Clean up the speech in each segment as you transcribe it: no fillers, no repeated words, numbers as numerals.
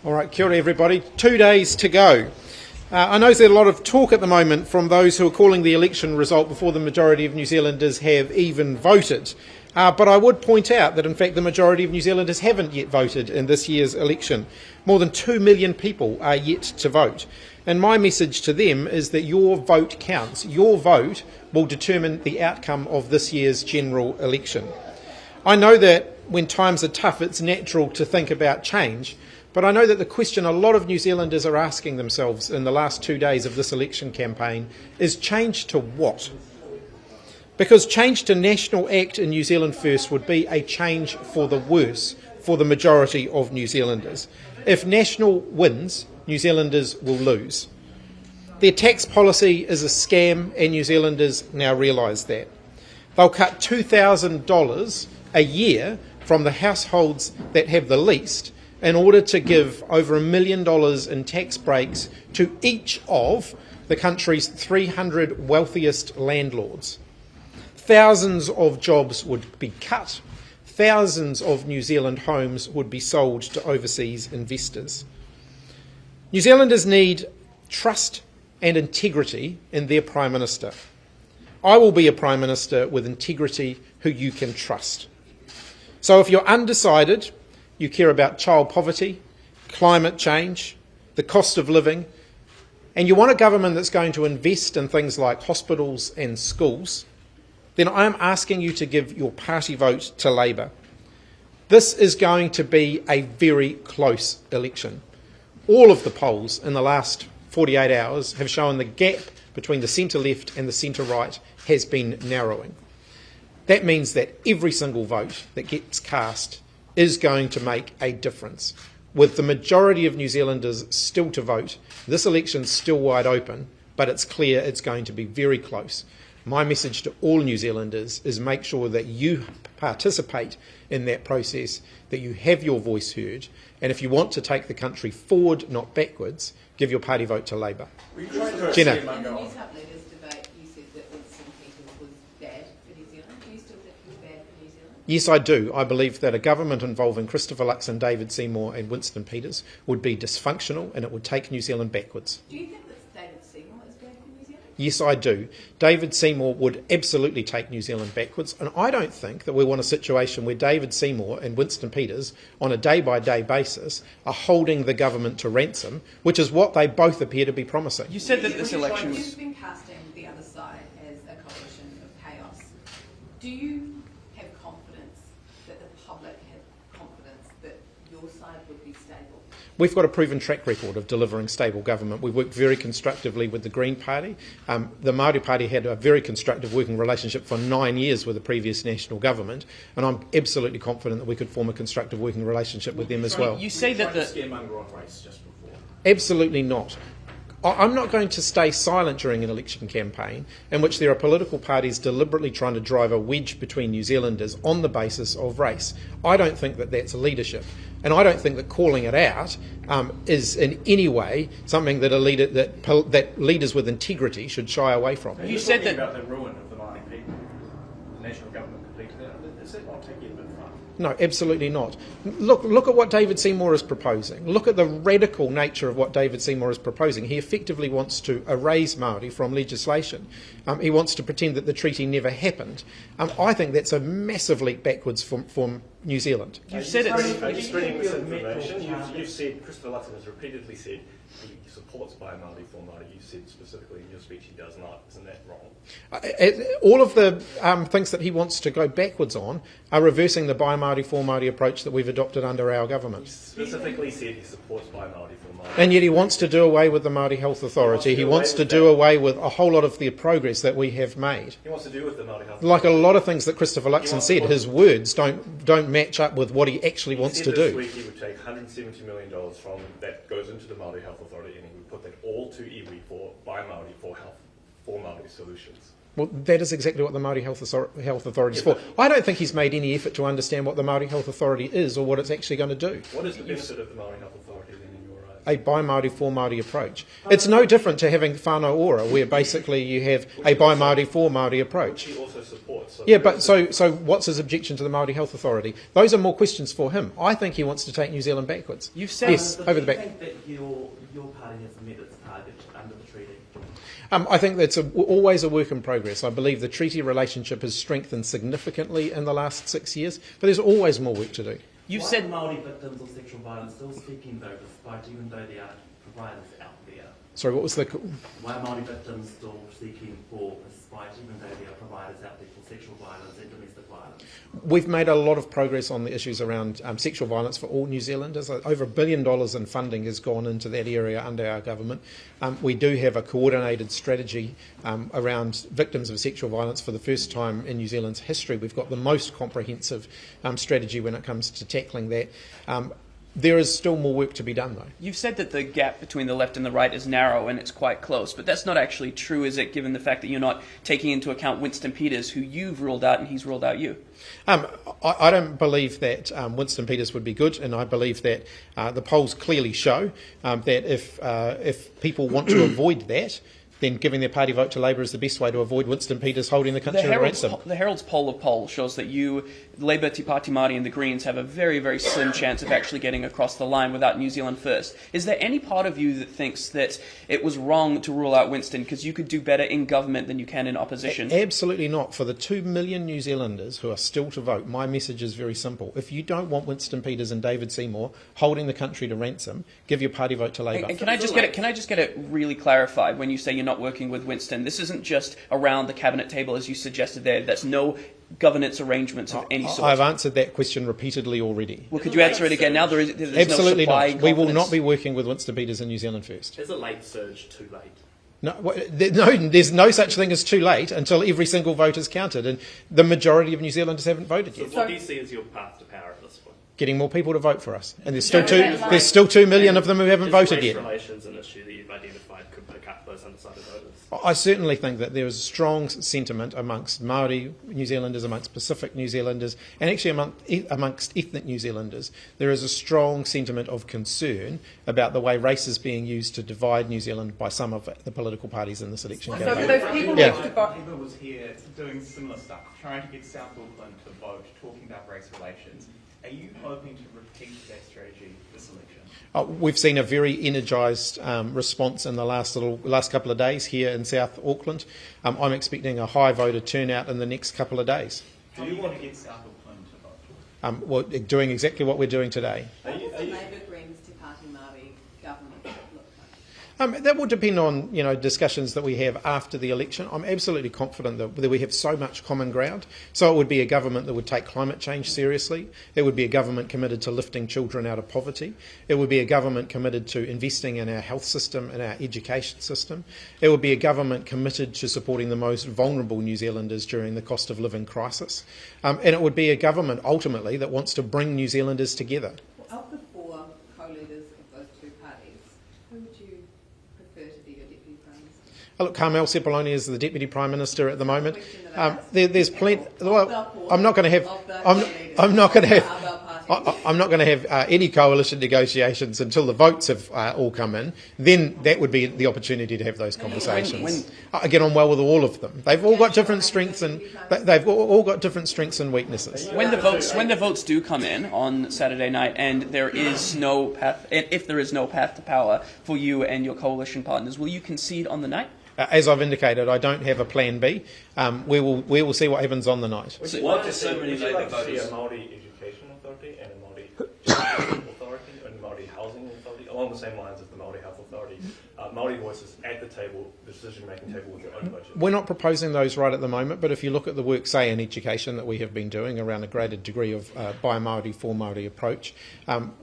All right, kia ora everybody. 2 days to go. I know there's a lot of talk at the moment from those who are calling the election result before the majority of New Zealanders have even voted. But I would point out that in fact the majority of New Zealanders haven't yet voted in this year's election. More than 2 million people are yet to vote. And my message to them is that your vote counts. Your vote will determine the outcome of this year's general election. I know that when times are tough, it's natural to think about change. But I know that the question a lot of New Zealanders are asking themselves in the last 2 days of this election campaign is change to what? Because change to National Act in New Zealand First would be a change for the worse for the majority of New Zealanders. If National wins, New Zealanders will lose. Their tax policy is a scam and New Zealanders now realise that. They'll cut $2,000 a year from the households that have the least in order to give over $1 million in tax breaks to each of the country's 300 wealthiest landlords. Thousands of jobs would be cut. Thousands of New Zealand homes would be sold to overseas investors. New Zealanders need trust and integrity in their Prime Minister. I will be a Prime Minister with integrity who you can trust. So if you're undecided, you care about child poverty, climate change, the cost of living, and you want a government that's going to invest in things like hospitals and schools, then I'm asking you to give your party vote to Labour. This is going to be a very close election. All of the polls in the last 48 hours have shown the gap between the centre-left and the centre-right has been narrowing. That means that every single vote that gets cast is going to make a difference. With the majority of New Zealanders still to vote, this election's still wide open, but it's clear it's going to be very close. My message to all New Zealanders is make sure that you participate in that process, that you have your voice heard, and if you want to take the country forward, not backwards, give your party vote to Labour. Jenna. In the New South Leaders debate, you said that Winston Peters was bad for New Zealand. Do you still think he was bad for New Zealand? Yes, I do. I believe that a government involving Christopher Luxon, David Seymour and Winston Peters would be dysfunctional and it would take New Zealand backwards. Do you think that David Seymour is bad for New Zealand? Yes, I do. David Seymour would absolutely take New Zealand backwards, and I don't think that we want a situation where David Seymour and Winston Peters, on a day-by-day basis, are holding the government to ransom, which is what they both appear to be promising. You said that this election was... You've been casting the other side as a coalition of chaos. Do you have confidence that the public have confidence that your side would be stable? We've got a proven track record of delivering stable government. We've worked very constructively with the Green Party. The Maori Party had a very constructive working relationship for 9 years with the previous national government, and I'm absolutely confident that we could form a constructive working relationship with them as well. You say that the... scaremonger on race just before. Absolutely not. I'm not going to stay silent during an election campaign in which there are political parties deliberately trying to drive a wedge between New Zealanders on the basis of race. I don't think that that's leadership, and I don't think that calling it out is in any way something that that leaders with integrity should shy away from. You said that about the ruin of the Māori people. The national government completed that. Is that not taking a bit far? No, absolutely not. Look at what David Seymour is proposing. Look at the radical nature of what David Seymour is proposing. He effectively wants to erase Māori from legislation. He wants to pretend that the treaty never happened. I think that's a massive leap backwards for New Zealand. You said it... Just reading this information, you've said, Christopher Luxon has repeatedly said he supports By Māori for Māori. You said specifically in your speech he does not. Isn't that wrong? All of the things that he wants to go backwards on are reversing the By Māori for Māori approach that we've adopted under our government. He specifically said he supports By Māori for Māori. And yet he wants to do away with the Māori Health Authority. He wants to do away with a whole lot of the progress that we have made. He wants to do with the Māori Health Authority. Like a lot of things that Christopher Luxon said, his words don't match up with what he actually wants to do. This week he would take $170 million from that goes into the Māori Health Authority and he would put that all to iwi for By Māori for health, for Māori solutions. Well, that is exactly what the Māori Health Authority is for. I don't think he's made any effort to understand what the Māori Health Authority is or what it's actually going to do. What is the benefit of the Māori Health Authority then in your eyes? A By Māori for Māori approach. It's no different to having whānau ora, where basically you have a By Māori for Māori approach. He also supports. Yeah, but so what's his objection to the Māori Health Authority? Those are more questions for him. I think he wants to take New Zealand backwards. You've said yes, over the back. Do you think that your party has met its target under the treaty? I think that's always a work in progress. I believe the treaty relationship has strengthened significantly in the last 6 years, but there's always more work to do. You've Why said are Māori victims of sexual violence still speaking though, despite even though there are providers out there? Sorry, what was the... Why are Māori victims still seeking for respite even though there are providers out there for sexual violence and domestic violence? We've made a lot of progress on the issues around sexual violence for all New Zealanders. Over $1 billion in funding has gone into that area under our government. We do have a coordinated strategy around victims of sexual violence for the first time in New Zealand's history. We've got the most comprehensive strategy when it comes to tackling that. There is still more work to be done, though. You've said that the gap between the left and the right is narrow and it's quite close, but that's not actually true, is it, given the fact that you're not taking into account Winston Peters, who you've ruled out and he's ruled out you? I don't believe that Winston Peters would be good, and I believe that the polls clearly show that if people want to avoid that, then giving their party vote to Labour is the best way to avoid Winston Peters holding the country at ransom. The Herald's poll of polls shows that you, Labour, Te Pāti Māori and the Greens have a very, very slim chance of actually getting across the line without New Zealand first. Is there any part of you that thinks that it was wrong to rule out Winston because you could do better in government than you can in opposition? Absolutely not. For the 2 million New Zealanders who are still to vote, my message is very simple. If you don't want Winston Peters and David Seymour holding the country to ransom, give your party vote to Labour. And can I just get it really clarified when you say you're not working with Winston? This isn't just around the cabinet table as you suggested there. That's no governance arrangements of any sort. I've answered that question repeatedly already. Well, could you answer it again now? There's Absolutely no supply not. We will confidence. not be working with Winston Peters in New Zealand first. Is a late surge too late? No, there's no such thing as too late until every single vote is counted, and the majority of New Zealanders haven't voted So yet. what do you see as your path to power at this point? Getting more people to vote for us, and there's still 2 million of them who haven't voted Is yet. race relations an issue that you've identified could pick up those undecided voters? I certainly think that there is a strong sentiment amongst Maori New Zealanders, amongst Pacific New Zealanders, and actually amongst ethnic New Zealanders. There is a strong sentiment of concern about the way race is being used to divide New Zealand by some of the political parties in this election So for campaign. those people Yeah. next to vote, Labour was here doing similar stuff, trying to get South Auckland to vote, talking about race relations. Are you hoping to repeat that strategy this election? We've seen a very energised response in the last couple of days here in South Auckland. I'm expecting a high voter turnout in the next couple of days. How are you going to get South Auckland to vote? Doing exactly what we're doing today. What does the Labour Greens Te Pāti Māori government look like? That will depend on discussions that we have after the election. I'm absolutely confident that we have so much common ground. So it would be a government that would take climate change seriously. It would be a government committed to lifting children out of poverty. It would be a government committed to investing in our health system and our education system. It would be a government committed to supporting the most vulnerable New Zealanders during the cost of living crisis. And it would be a government ultimately that wants to bring New Zealanders together. Of the 4 co-leaders of those 2 parties, who would you prefer to be your Deputy Prime Minister? Look, Carmel Sepuloni is the Deputy Prime Minister at the moment. Question that I asked. There's plenty. Well, Of I'm not going to have. the I'm not going to have. of our party. I'm not going to have any coalition negotiations until the votes have all come in. Then that would be the opportunity to have those conversations. I get on well with all of them. They've all got different strengths and weaknesses. When the votes do come in on Saturday night, and there is no path, and if there is no path to power for you and your coalition partners, will you concede on the night? As I've indicated, I don't have a plan B. We will see what happens on the night. Why do so many Labour voters see a Māori education authority and a Māori health authority and Māori housing authority along the same lines as the Māori Health Authority? Māori voices at the table, the decision-making table with your own budget. We're not proposing those right at the moment, but if you look at the work, say, in education that we have been doing around a greater degree of by Māori, for Māori approach,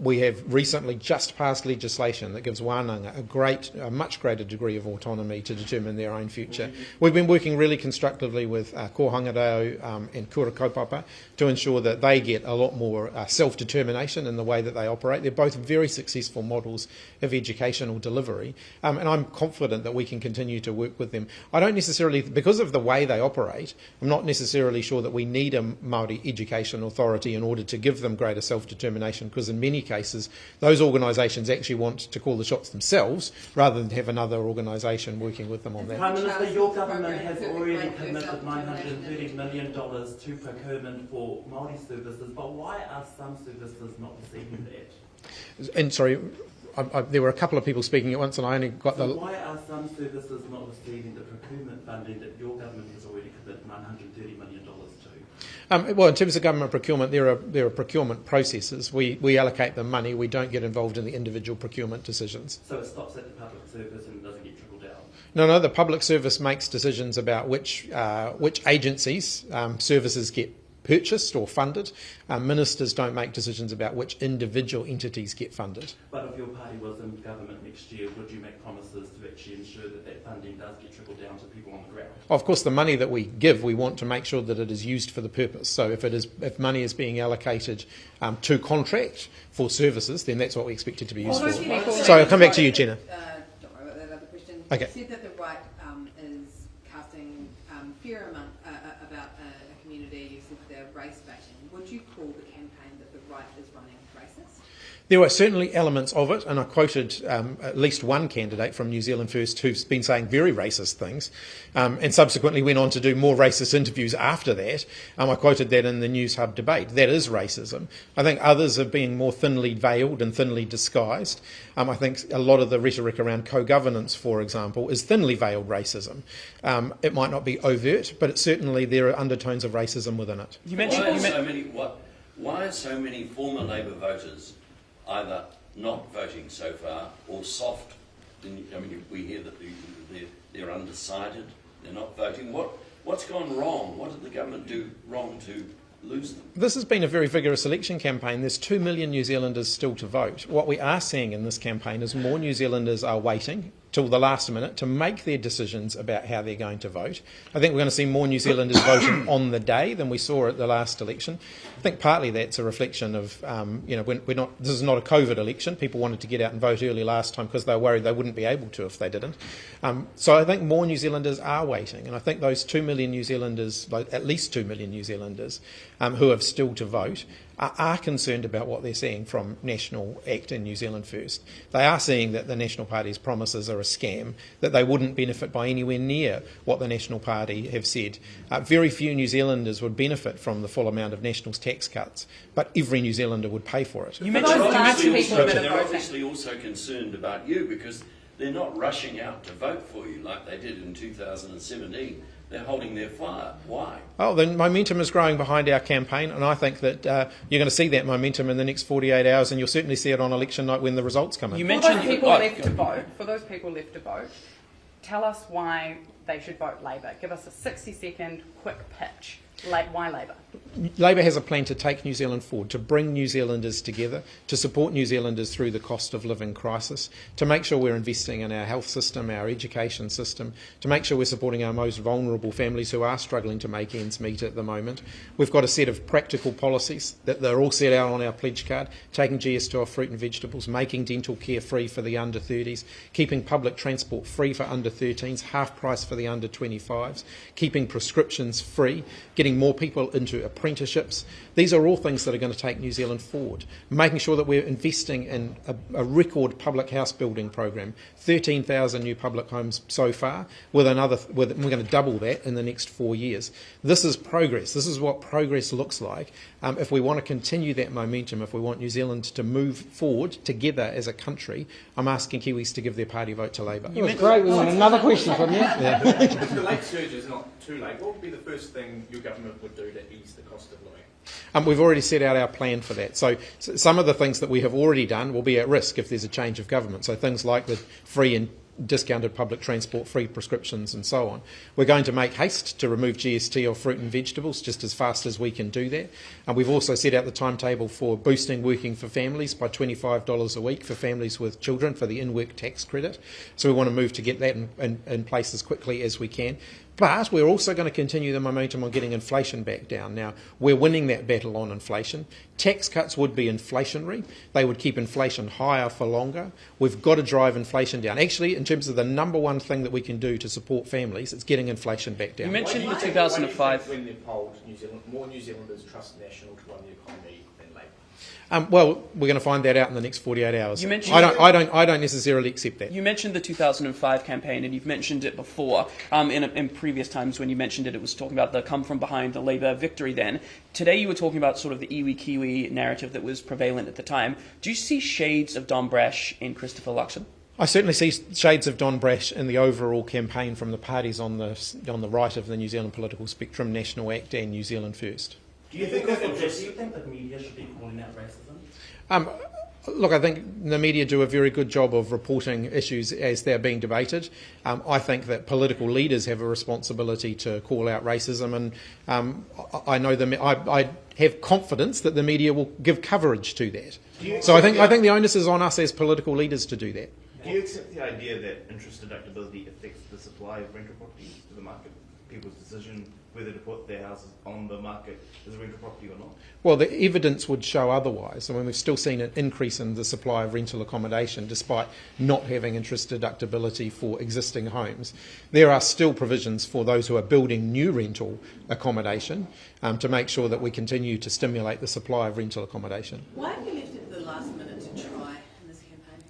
we have recently just passed legislation that gives wānanga a much greater degree of autonomy to determine their own future. We've been working really constructively with Ko Hangarau and Kura Kaupapa to ensure that they get a lot more self-determination in the way that they operate. They're both very successful models of educational delivery. and I'm confident that we can continue to work with them. I don't necessarily, because of the way they operate, I'm not necessarily sure that we need a Māori Education Authority in order to give them greater self-determination, because in many cases those organisations actually want to call the shots themselves rather than have another organisation working with them on that. Prime Minister, your government has already committed $930 million to procurement for Māori services, but why are some services not receiving that? And sorry, there were a couple of people speaking at once, and I only got so why are some services not receiving the procurement funding that your government has already committed $930 million to? Well, in terms of government procurement, there are procurement processes. We allocate the money. We don't get involved in the individual procurement decisions. So it stops at the public service and doesn't get trickled down? No, the public service makes decisions about which agencies services get purchased or funded. Ministers don't make decisions about which individual entities get funded. But if your party was in government next year, would you make promises to actually ensure that that funding does get trickled down to people on the ground? Of course, the money that we give, we want to make sure that it is used for the purpose. So if money is being allocated to contract for services, then that's what we expect it to be used for. So I'll come back to you, Jenna. Don't worry about that other question. Okay. You said that the right is casting fear about a community. You said they're race baiting. Would you call the campaign that the right is running racist? There were certainly elements of it, and I quoted at least one candidate from New Zealand First who's been saying very racist things, and subsequently went on to do more racist interviews after that. I quoted that in the News Hub debate. That is racism. I think others have been more thinly veiled and thinly disguised. I think a lot of the rhetoric around co-governance, for example, is thinly veiled racism. It might not be overt, but certainly there are undertones of racism within it. Why are so many former Labour voters either not voting so far or soft? I mean, we hear that they're undecided, they're not voting. What's gone wrong? What did the government do wrong to lose them? This has been a very vigorous election campaign. There's 2 million New Zealanders still to vote. What we are seeing in this campaign is more New Zealanders are waiting till the last minute to make their decisions about how they're going to vote. I think we're going to see more New Zealanders voting on the day than we saw at the last election. I think partly that's a reflection of, this is not a COVID election. People wanted to get out and vote early last time because they were worried they wouldn't be able to if they didn't. So I think more New Zealanders are waiting, and I think those 2 million New Zealanders, at least 2 million New Zealanders who have still to vote, are concerned about what they're seeing from National Act and New Zealand First. They are seeing that the National Party's promises are a scam, that they wouldn't benefit by anywhere near what the National Party have said. Very few New Zealanders would benefit from the full amount of National's tax cuts, but every New Zealander would pay for it. They're obviously also concerned about you because they're not rushing out to vote for you like they did in 2017. They're holding their fire. Why? Oh, the momentum is growing behind our campaign, and I think that you're going to see that momentum in the next 48 hours, and you'll certainly see it on election night when the results come in. For those people left to vote, tell us why they should vote Labour. Give us a 60-second quick pitch. Why Labour? Labour has a plan to take New Zealand forward, to bring New Zealanders together, to support New Zealanders through the cost of living crisis, to make sure we're investing in our health system, our education system, to make sure we're supporting our most vulnerable families who are struggling to make ends meet at the moment. We've got a set of practical policies that they're all set out on our pledge card, taking GST off fruit and vegetables, making dental care free for the under 30s, keeping public transport free for under 13s, half price for the under 25s, keeping prescriptions free, getting more people into apprenticeships. These are all things that are going to take New Zealand forward. Making sure that we're investing in a record public house building program, 13,000 new public homes so far, we're going to double that in the next 4 years. This is progress. This is what progress looks like. If we want to continue that momentum, if we want New Zealand to move forward together as a country, I'm asking Kiwis to give their party vote to Labour. That's great. We want another question from you. If the late surge is not too late, what would be the first thing your government would do to ease the cost of living? We've already set out our plan for that. So some of the things that we have already done will be at risk if there's a change of government. So things like the free and discounted public transport, free prescriptions and so on. We're going to make haste to remove GST off fruit and vegetables just as fast as we can do that. And we've also set out the timetable for boosting working for families by $25 a week for families with children for the in-work tax credit. So we want to move to get that in place as quickly as we can. But we're also going to continue the momentum on getting inflation back down. Now, we're winning that battle on inflation. Tax cuts would be inflationary. They would keep inflation higher for longer. We've got to drive inflation down. Actually, in terms of the number one thing that we can do to support families, it's getting inflation back down. You mentioned the 2005. When they polled New Zealand, more New Zealanders trust National to run the economy than Labour. Well, we're going to find that out in the next 48 hours. You mentioned- I don't necessarily accept that. You mentioned the 2005 campaign, and you've mentioned it before. In previous times when you mentioned it, it was talking about the come from behind, the Labour victory then. Today you were talking about sort of the iwi-kiwi narrative that was prevalent at the time. Do you see shades of Don Brash in Christopher Luxon? I certainly see shades of Don Brash in the overall campaign from the parties on the right of the New Zealand political spectrum, National Act and New Zealand First. Do you think that media should be calling out racism? Look, I think the media do a very good job of reporting issues as they're being debated. I think that political leaders have a responsibility to call out racism, and I have confidence that the media will give coverage to that. So I think the onus is on us as political leaders to do that. Do you accept the idea that interest deductibility affects the supply of rental properties to the market? People's decision whether to put their houses on the market as a rental property or not? Well, the evidence would show otherwise. I mean, we've still seen an increase in the supply of rental accommodation despite not having interest deductibility for existing homes. There are still provisions for those who are building new rental accommodation to make sure that we continue to stimulate the supply of rental accommodation. Why have you left it to the last minute to try in this campaign?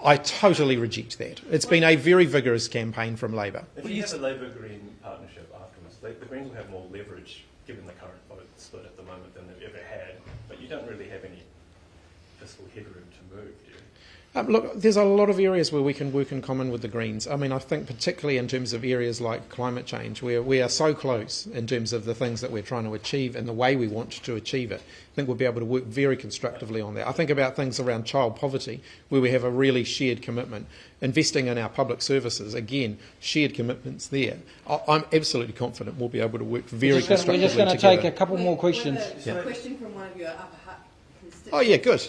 I totally reject that. It's been a very vigorous campaign from Labour. If you have a Labour-Green partnership afterwards, the Greens will have more leverage given the current vote split at the moment than they've ever had, but you don't really have any fiscal headroom to move, do you? Look, there's a lot of areas where we can work in common with the Greens. I mean, I think particularly in terms of areas like climate change, where we are so close in terms of the things that we're trying to achieve and the way we want to achieve it. I think we'll be able to work very constructively on that. I think about things around child poverty, where we have a really shared commitment. Investing in our public services, again, shared commitments there. I'm absolutely confident we'll be able to work very constructively We're just going to take a couple more questions. We have a question from one of your Upper Hutt constituents. Oh, yeah, good.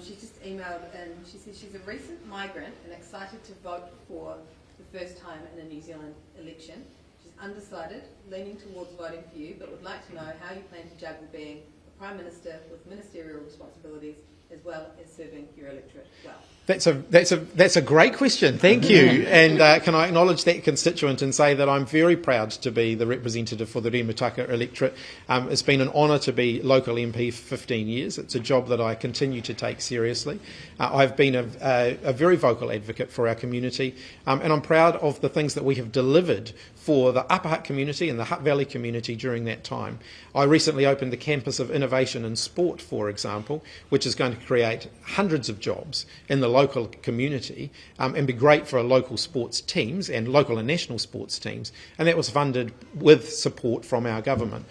She just emailed and she says she's a recent migrant and excited to vote for the first time in a New Zealand election. She's undecided, leaning towards voting for you, but would like to know how you plan to juggle being the Prime Minister with ministerial responsibilities as well as serving your electorate well. That's a great question. Thank you. And can I acknowledge that constituent and say that I'm very proud to be the representative for the Remataka electorate. It's been an honour to be local MP for 15 years. It's a job that I continue to take seriously. I've been a very vocal advocate for our community, and I'm proud of the things that we have delivered for the Upper Hutt community and the Hutt Valley community during that time. I recently opened the Campus of Innovation and Sport, for example, which is going to create hundreds of jobs in the local community and be great for local sports teams and local and national sports teams. And that was funded with support from our government.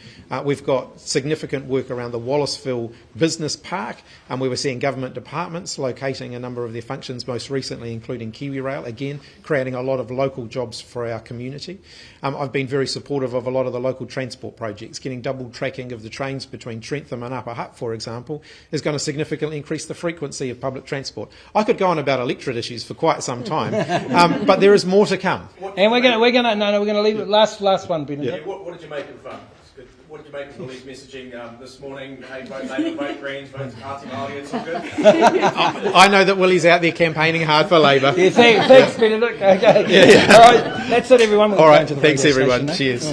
We've got significant work around the Wallaceville Business Park, and we were seeing government departments locating a number of their functions, most recently including KiwiRail, again creating a lot of local jobs for our community. I've been very supportive of a lot of the local transport projects. Getting double tracking of the trains between Trentham and Upper Hutt, for example, is going to significantly increase the frequency of public transport. I could go on about electorate issues for quite some time, but there is more to come. And we're going to leave it last one, Benedict. What did you make of what did you make of the lead messaging this morning? Hey, vote Labour, vote Greens, vote Party Maori, it's all good. I know that Willie's out there campaigning hard for Labour. Yeah, thanks, Benedict. Okay. Yeah. All right, that's it, everyone. All right, thanks everyone. Cheers.